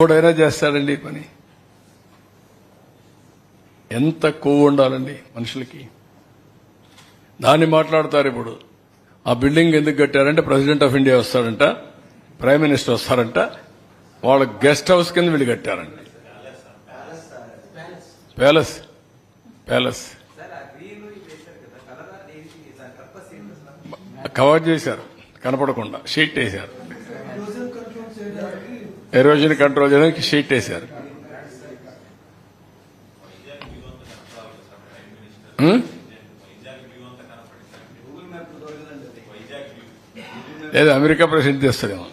ఎవడైనా చేస్తాడండి ఈ పని. ఎంత కొవ్వు ఉండాలండి మనుషులకి. దాన్ని మాట్లాడతారు. ఇప్పుడు ఆ బిల్డింగ్ ఎందుకు కట్టారంటే ప్రెసిడెంట్ ఆఫ్ ఇండియా వస్తాడంట, ప్రైమ్ మినిస్టర్ వస్తారంట, వాళ్ళ గెస్ట్ హౌస్ కింద వీళ్ళు కట్టారండి. ప్యాలెస్ ప్యాలెస్ కవర్ చేశారు, కనపడకుండా షీట్ వేశారు. ఎరోజన్ కంట్రోల్ చేయడానికి షీట్ వేశారు. లేదు, అమెరికా ప్రెసిడెంట్ చేస్తాడేమో.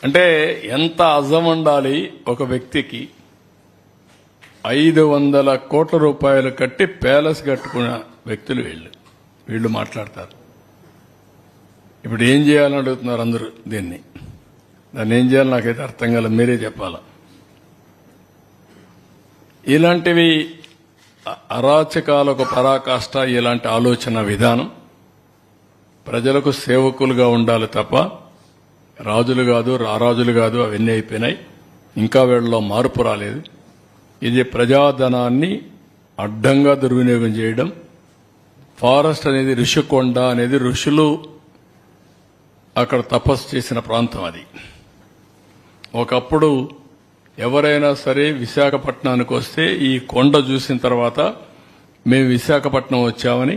అంటే ఎంత అజం ఉండాలి ఒక వ్యక్తికి. 500 కోట్ల రూపాయలు కట్టి ప్యాలెస్ కట్టుకున్న వ్యక్తులు వీళ్ళు మాట్లాడతారు. ఇప్పుడు ఏం చేయాలని అడుగుతున్నారు అందరూ. దాన్ని ఏం చేయాలి నాకైతే అర్థం కాలేదు, మీరే చెప్పాలా. ఇలాంటివి అరాచకాలకు పరాకాష్ట. ఇలాంటి ఆలోచన విధానం ప్రజలకు సేవకులుగా ఉండాలి తప్ప రాజులు కాదు, రారాజులు కాదు. అవన్నీ అయిపోయినాయి. ఇంకా వీళ్ళలో మార్పు రాలేదు. ఇది ప్రజాధనాన్ని అడ్డంగా దుర్వినియోగం చేయడం. ఫారెస్ట్ అనేది ఋషికొండ అనేది ఋషులు అక్కడ తపస్సు చేసిన ప్రాంతం. అది ఒకప్పుడు ఎవరైనా సరే విశాఖపట్నానికి వస్తే ఈ కొండ చూసిన తర్వాత మేము విశాఖపట్నం వచ్చామని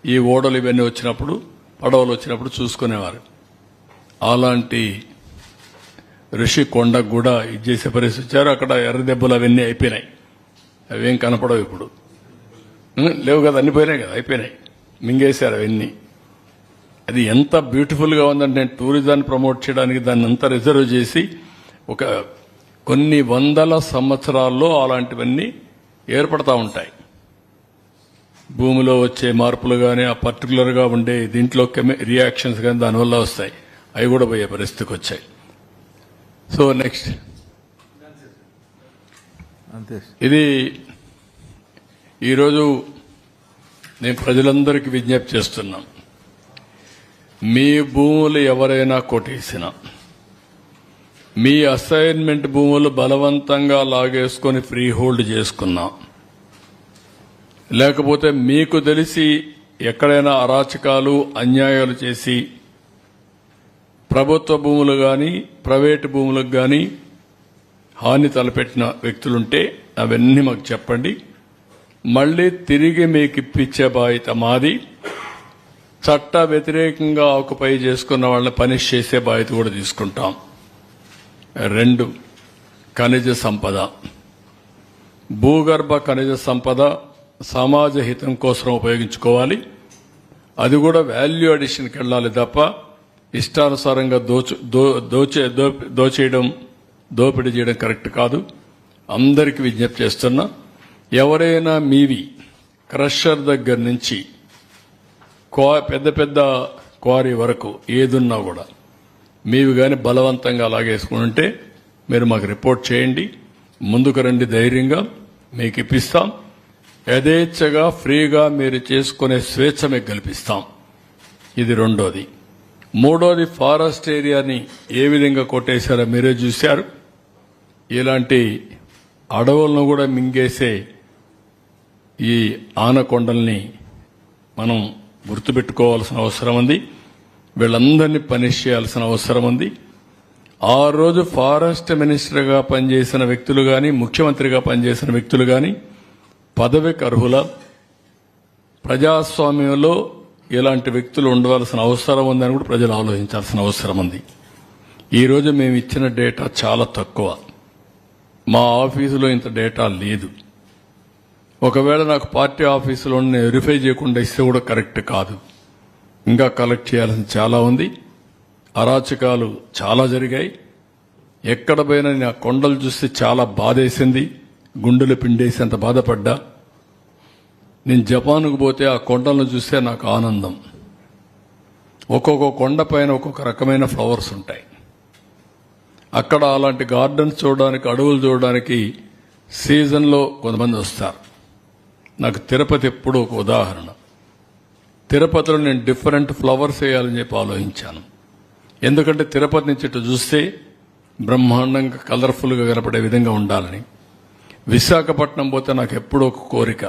ఈ ఓడలు ఇవన్నీ వచ్చినప్పుడు, పడవలు వచ్చినప్పుడు చూసుకునేవారు. అలాంటి ఋషి కొండకు కూడా ఇది చేసే పరిస్థితి వచ్చారు. అక్కడ ఎర్ర దెబ్బలు అవన్నీ అయిపోయినాయి. అవేం కనపడవు ఇప్పుడు. లేవు కదా, అన్ని పోయినాయి కదా, అయిపోయినాయి, మింగేశారు అవన్నీ. అది ఎంత బ్యూటిఫుల్ గా ఉందంటే నేను టూరిజాన్ని ప్రమోట్ చేయడానికి దాన్ని అంతా రిజర్వ్ చేసి ఒక కొన్ని వందల సంవత్సరాల్లో అలాంటివన్నీ ఏర్పడతా ఉంటాయి. భూమిలో వచ్చే మార్పులు కానీ ఆ పర్టికులర్ గా ఉండే దీంట్లో రియాక్షన్స్ కానీ దానివల్ల వస్తాయి. అవి కూడా పోయే పరిస్థితికి వచ్చాయి. సో నెక్స్ట్ ఇది ఈరోజు నేను ప్రజలందరికీ విజ్ఞప్తి చేస్తున్నాం. మీ భూములు ఎవరైనా కొట్టేసినా, మీ అసైన్మెంట్ భూములు బలవంతంగా లాగేసుకొని ఫ్రీ హోల్డ్ చేసుకున్నా, లేకపోతే మీకు తెలిసి ఎక్కడైనా అరాచకాలు అన్యాయాలు చేసి ప్రభుత్వ భూములు గాని ప్రైవేటు భూములకు గాని హాని తలపెట్టిన వ్యక్తులుంటే అవన్నీ మాకు చెప్పండి. మళ్లీ తిరిగి మీకు ఇప్పించే బాధ్యత మాది. చట్ట వ్యతిరేకంగా ఆక్యుపై చేసుకున్న వాళ్ళని పనిష్ చేసే బాధ్యత కూడా తీసుకుంటాం. 2, ఖనిజ సంపద. భూగర్భ ఖనిజ సంపద సమాజ హితం కోసం ఉపయోగించుకోవాలి. అది కూడా వాల్యూ అడిషన్కి వెళ్ళాలి తప్ప ఇష్టానుసారంగా దోపిడీ చేయడం కరెక్ట్ కాదు. అందరికీ విజ్ఞప్తి చేస్తున్నా, ఎవరైనా మీవి క్రషర్ దగ్గర నుంచి పెద్ద పెద్ద క్వారీ వరకు ఏదున్నా కూడా మీవి గాని బలవంతంగా లాగేసుకుంటే మీరు మాకు రిపోర్ట్ చేయండి. ముందుకు రండి, ధైర్యంగా మీకు ఇప్పిస్తాం. యథేచ్ఛగా ఫ్రీగా మీరు చేసుకునే స్వేచ్ఛ మీకు కల్పిస్తాం. ఇది 2ది. 3ది, ఫారెస్ట్ ఏరియాని ఏ విధంగా కొట్టేశారో మీరే చూశారు. ఇలాంటి అడవులను కూడా మింగేసే ఈ ఆనకొండల్ని మనం గుర్తుపెట్టుకోవాల్సిన అవసరం ఉంది. వీళ్ళందరినీ పనిష్ చేయాల్సిన అవసరం ఉంది. ఆ రోజు ఫారెస్ట్ మినిస్టర్గా పనిచేసిన వ్యక్తులు గాని, ముఖ్యమంత్రిగా పనిచేసిన వ్యక్తులు గాని పదవికి అర్హుల. ప్రజాస్వామ్యంలో ఇలాంటి వ్యక్తులు ఉండవలసిన అవసరం ఉందని కూడా ప్రజలు ఆలోచించాల్సిన అవసరం ఉంది. ఈ రోజు మేము ఇచ్చిన డేటా చాలా తక్కువ. మా ఆఫీసులో ఇంత డేటా లేదు. ఒకవేళ నాకు పార్టీ ఆఫీసులో వెరిఫై చేయకుండా ఇస్తే కూడా కరెక్ట్ కాదు. ఇంకా కలెక్ట్ చేయాల్సింది చాలా ఉంది. అరాచకాలు చాలా జరిగాయి. ఎక్కడ పోయినా నా కొండలు చూస్తే చాలా బాధేసింది. గుండెలు పిండేసి అంత బాధపడ్డా. నేను జపాన్కు పోతే ఆ కొండలను చూస్తే నాకు ఆనందం. ఒక్కొక్క కొండ పైన ఒక్కొక్క రకమైన ఫ్లవర్స్ ఉంటాయి. అక్కడ అలాంటి గార్డెన్స్ చూడడానికి, అడవులు చూడడానికి సీజన్లో కొంతమంది వస్తారు. నాకు తిరుపతి ఎప్పుడు ఒక ఉదాహరణ. తిరుపతిలో నేను డిఫరెంట్ ఫ్లవర్స్ వేయాలని చెప్పి ఆలోచించాను. ఎందుకంటే తిరుపతి నుంచి ఇటు చూస్తే బ్రహ్మాండంగా కలర్ఫుల్గా కనపడే విధంగా ఉండాలని. విశాఖపట్నం పోతే నాకు ఎప్పుడూ ఒక కోరిక,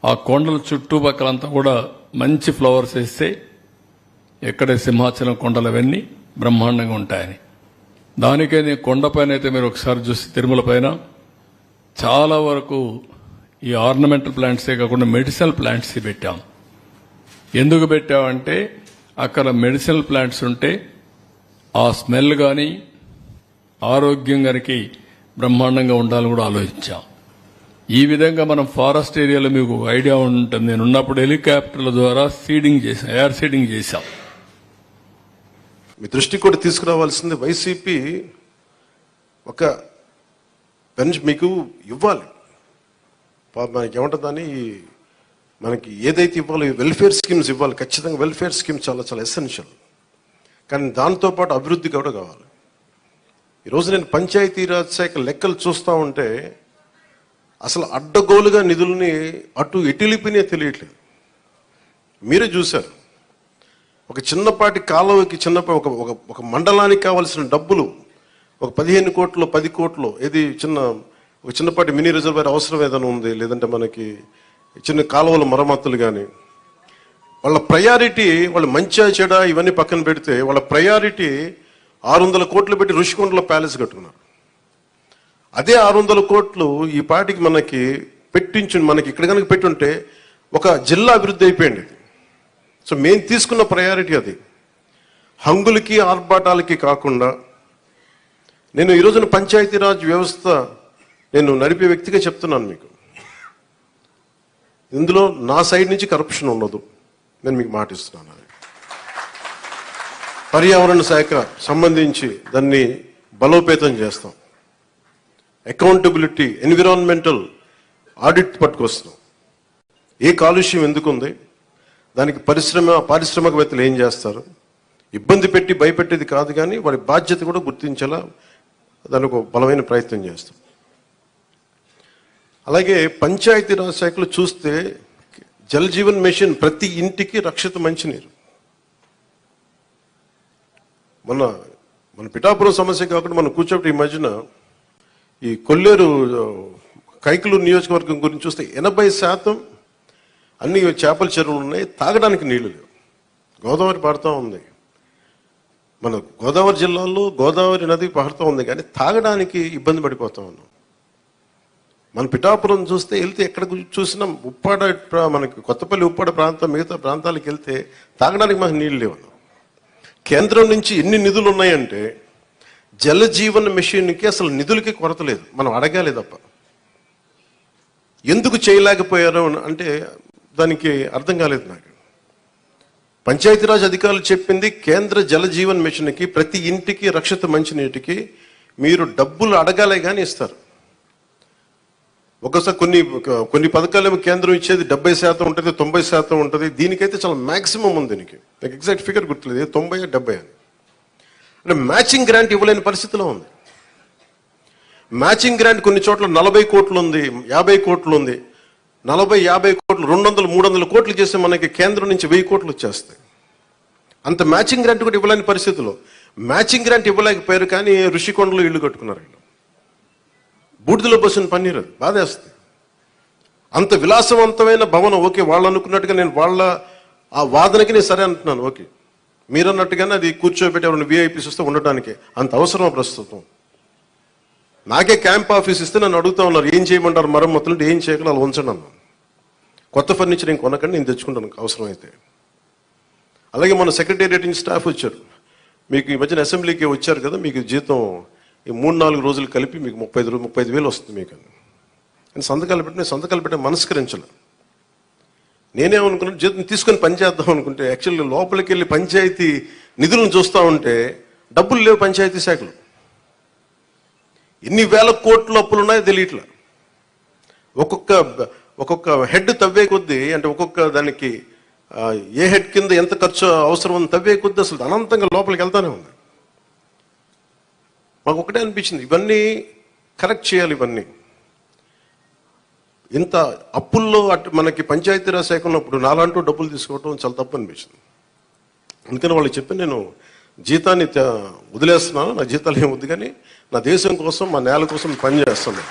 ఆ కొండల చుట్టుపక్కలంతా కూడా మంచి ఫ్లవర్స్ వేస్తే ఎక్కడే సింహాచలం కొండలు అవన్నీ బ్రహ్మాండంగా ఉంటాయని. దానికే నేను కొండపైన అయితే మీరు ఒకసారి చూసి తిరుమల పైన చాలా వరకు ఈ ఆర్నమెంటల్ ప్లాంట్సే కాకుండా మెడిసినల్ ప్లాంట్స్ పెట్టాం. ఎందుకు పెట్టామంటే అక్కడ మెడిసినల్ ప్లాంట్స్ ఉంటే ఆ స్మెల్ కానీ ఆరోగ్యం గారికి బ్రహ్మాండంగా ఉండాలని కూడా ఆలోచించాం. ఈ విధంగా మనం ఫారెస్ట్ ఏరియాలో మీకు ఒక ఐడియా ఉంటుంది. నేను ఉన్నప్పుడు హెలికాప్టర్ల ద్వారా సీడింగ్ చేశాం, ఎయిర్ సీడింగ్ చేశాం. మీ దృష్టి కూడా తీసుకురావాల్సింది వైసీపీ ఒక పెన్షన్ మీకు ఇవ్వాలి. మనకి ఏమంటుందని మనకి ఏదైతే ఇవ్వాలో వెల్ఫేర్ స్కీమ్స్ ఇవ్వాలి. ఖచ్చితంగా వెల్ఫేర్ స్కీమ్ చాలా చాలా ఎసెన్షియల్. కానీ దాంతోపాటు అభివృద్ధి కూడా కావాలి. ఈరోజు నేను పంచాయతీరాజ్ శాఖ లెక్కలు చూస్తూ ఉంటే అసలు అడ్డగోలుగా నిధుల్ని అటు ఎటులిపినే తెలియట్లేదు. మీరే చూశారు, ఒక చిన్నపాటి కాలువకి ఒక మండలానికి కావాల్సిన డబ్బులు ఒక 15 కోట్లు 10 కోట్లు ఏది ఒక చిన్నపాటి మినీ రిజర్వాయర్ అవసరం ఏదైనా ఉంది, లేదంటే మనకి చిన్న కాలువల మరమ్మతులు కానీ వాళ్ళ ప్రయారిటీ, వాళ్ళు మంచిగా చెడ ఇవన్నీ పక్కన పెడితే వాళ్ళ ప్రయారిటీ 600 కోట్లు పెట్టి ఋషికొండలో ప్యాలెస్ కట్టుకున్నారు. అదే 600 కోట్లు ఈ పాటికి మనకి మనకి ఇక్కడ కనుక పెట్టుంటే ఒక జిల్లా అభివృద్ధి అయిపోయింది. సో మేము తీసుకున్న ప్రయారిటీ అది. హంగులకి ఆర్భాటాలకి కాకుండా నేను ఈరోజున పంచాయతీరాజ్ వ్యవస్థ నేను నడిపే వ్యక్తిగా చెప్తున్నాను మీకు, ఇందులో నా సైడ్ నుంచి కరప్షన్ ఉండదు, నేను మీకు మాటిస్తున్నాను. పర్యావరణ శాఖ సంబంధించి దాన్ని బలోపేతం చేస్తాం. అకౌంటబిలిటీ, ఎన్విరాన్మెంటల్ ఆడిట్ పట్టుకొస్తున్నాం. ఏ కాలుష్యం ఎందుకుంది, దానికి పారిశ్రామికవేత్తలు ఏం చేస్తారు, ఇబ్బంది పెట్టి భయపెట్టేది కాదు, కానీ వారి బాధ్యత కూడా గుర్తించేలా దానికి ఒక బలమైన ప్రయత్నం చేస్తాం. అలాగే పంచాయతీరాజ్ శాఖలు చూస్తే జల్ జీవన్ మిషన్ ప్రతి ఇంటికి రక్షిత మంచినీరు. మన పిఠాపురం సమస్య కాకుండా మనం కూర్చోబెట్టి ఈ మధ్యన ఈ కొల్లేరు కైకలూరు నియోజకవర్గం గురించి చూస్తే 80% అన్ని చేపల చెరువులు ఉన్నాయి, తాగడానికి నీళ్లు లేవు. గోదావరి పారుతూ ఉంది, మన గోదావరి జిల్లాలో గోదావరి నది పారుతూ ఉంది, కానీ తాగడానికి ఇబ్బంది పడిపోతా ఉన్నాం. మన పిఠాపురం చూస్తే వెళ్తే ఎక్కడ చూసినా ఉప్పాడ, మనకి కొత్తపల్లి ఉప్పాడ ప్రాంతం మిగతా ప్రాంతాలకు వెళ్తే తాగడానికి మనకు నీళ్ళు లేవు. కేంద్రం నుంచి ఎన్ని నిధులు ఉన్నాయంటే జల జీవన్ మిషన్కి అసలు నిధులకి కొరత లేదు, మనం అడగాలి తప్ప. ఎందుకు చేయలేకపోయారు అంటే దానికి అర్థం కాలేదు నాకు. పంచాయతీరాజ్ అధికారులు చెప్పింది కేంద్ర జల జీవన్ మిషన్కి ప్రతి ఇంటికి రక్షిత మంచినీటికి మీరు డబ్బులు అడగాలే కానీ ఇస్తారు. ఒకసారి కొన్ని పథకాలేమో కేంద్రం ఇచ్చేది 70% ఉంటుంది, 90% ఉంటుంది. దీనికైతే చాలా మ్యాక్సిమం ఉంది. దీనికి నాకు ఎగ్జాక్ట్ ఫిగర్ గుర్తులేదు, 90 70 అని. అంటే మ్యాచింగ్ గ్రాంట్ ఇవ్వలేని పరిస్థితిలో ఉంది. మ్యాచింగ్ గ్రాంట్ కొన్ని చోట్ల 40 కోట్లు ఉంది, 50 కోట్లు ఉంది. 40-50 కోట్లు 200-300 కోట్లు చేస్తే మనకి కేంద్రం నుంచి 1000 కోట్లు వచ్చేస్తాయి. అంత మ్యాచింగ్ గ్రాంట్ కూడా ఇవ్వలేని పరిస్థితిలో మ్యాచింగ్ గ్రాంట్ ఇవ్వలేకపోయారు, కానీ ఋషికొండలో ఇల్లు కట్టుకున్నారు. బూడిదలో పోసిన పన్నీరు, అది బాధేస్తుంది. అంత విలాసవంతమైన భవనం, ఓకే వాళ్ళు అనుకున్నట్టుగా నేను వాళ్ళ ఆ వాదనకి నేను సరే అంటున్నాను, ఓకే మీరు అన్నట్టుగానే అది కూర్చోబెట్టి ఎవరైనా విఐపీస్ వస్తే ఉండటానికి అంత అవసరం ప్రస్తుతం. నాకే క్యాంప్ ఆఫీస్ ఇస్తే నన్ను అడుగుతా ఉన్నారు ఏం చేయమంటారు మరమ్మతులు అంటే, ఏం చేయగల అలా ఉంచండి అన్నాను. కొత్త ఫర్నిచర్ ఏం కొనకండి, నేను తెచ్చుకుంటాను అవసరం అయితే. అలాగే మన సెక్రటేరియట్ నుంచి స్టాఫ్ వచ్చారు, మీకు ఈ మధ్యన అసెంబ్లీకి వచ్చారు కదా, మీకు జీతం ఈ 3-4 రోజులు కలిపి మీకు 35,000 వస్తుంది మీకు. నేను సంతకాలు పెట్టి మనస్కరించలే. నేనేమనుకున్నాను, జీతం తీసుకొని పని చేద్దాం అనుకుంటే యాక్చువల్లీ లోపలికి వెళ్ళి పంచాయతీ నిధులను చూస్తూ ఉంటే డబ్బులు లేవు. పంచాయతీ శాఖలు ఎన్ని వేల కోట్ల అప్పులు ఉన్నాయో తెలియట్లా. ఒక్కొక్క హెడ్ తవ్వే కొద్దీ, అంటే ఒక్కొక్క దానికి ఏ హెడ్ కింద ఎంత ఖర్చు అవసరం అని తవ్వే కొద్దీ అసలు అనంతంగా లోపలికి వెళ్తానే ఉంది. మాకు ఒకటే అనిపించింది, ఇవన్నీ కరెక్ట్ చేయాలి. ఇవన్నీ ఇంత అప్పుల్లో మనకి పంచాయతీరాజ్ శాఖ ఉన్నప్పుడు నాలాంటూ డబ్బులు తీసుకోవటం చాలా తప్పు అనిపించింది. అందుకని వాళ్ళు చెప్పి నేను జీతాన్ని వదిలేస్తున్నాను, నా జీతాలు ఏం వద్దు, కానీ నా దేశం కోసం, మా నేల కోసం పని చేస్తున్నాను.